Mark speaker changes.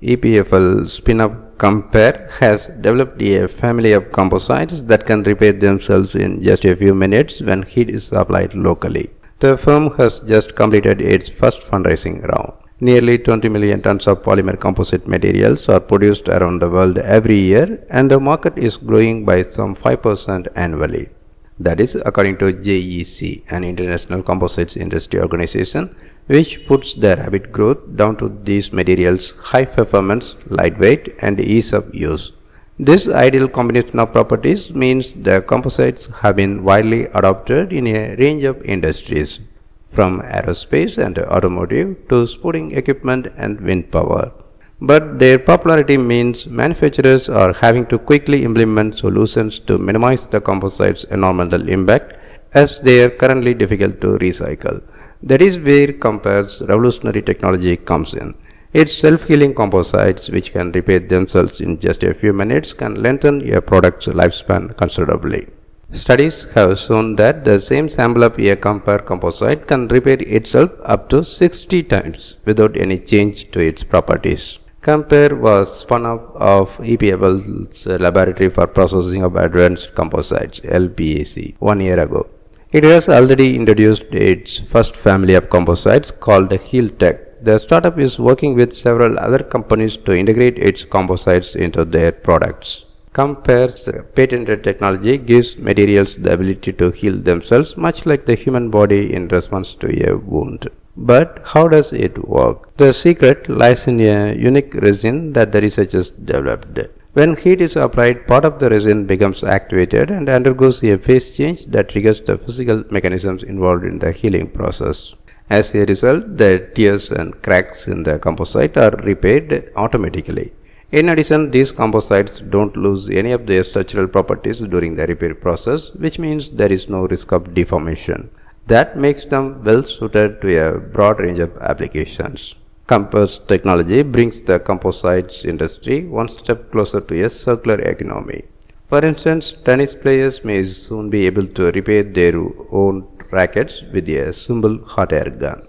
Speaker 1: EPFL spin-off CompPair has developed a family of composites that can repair themselves in just a few minutes when heat is applied locally. The firm has just completed its first fundraising round. Nearly 20 million tons of polymer composite materials are produced around the world every year, and the market is growing by some 5% annually. That is according to JEC, an international composites industry organization, which puts their rapid growth down to these materials' high performance, lightweight, and ease of use. This ideal combination of properties means the composites have been widely adopted in a range of industries, from aerospace and automotive to sporting equipment and wind power. But their popularity means manufacturers are having to quickly implement solutions to minimize the composites' environmental impact, as they are currently difficult to recycle. That is where CompPair's revolutionary technology comes in. Its self-healing composites, which can repair themselves in just a few minutes, can lengthen a product's lifespan considerably. Studies have shown that the same sample of a CompPair composite can repair itself up to 60 times without any change to its properties. CompPair was spun off of EPFL's Laboratory for Processing of Advanced Composites (LPAC) 1 year ago. It has already introduced its first family of composites called HealTech. The startup is working with several other companies to integrate its composites into their products. CompPair's patented technology gives materials the ability to heal themselves, much like the human body in response to a wound. But how does it work? The secret lies in a unique resin that the researchers developed. When heat is applied, part of the resin becomes activated and undergoes a phase change that triggers the physical mechanisms involved in the healing process. As a result, the tears and cracks in the composite are repaired automatically. In addition, these composites don't lose any of their structural properties during the repair process, which means there is no risk of deformation. That makes them well suited to a broad range of applications. CompPair's technology brings the composites industry one step closer to a circular economy. For instance, tennis players may soon be able to repair their own rackets with a simple hot air gun.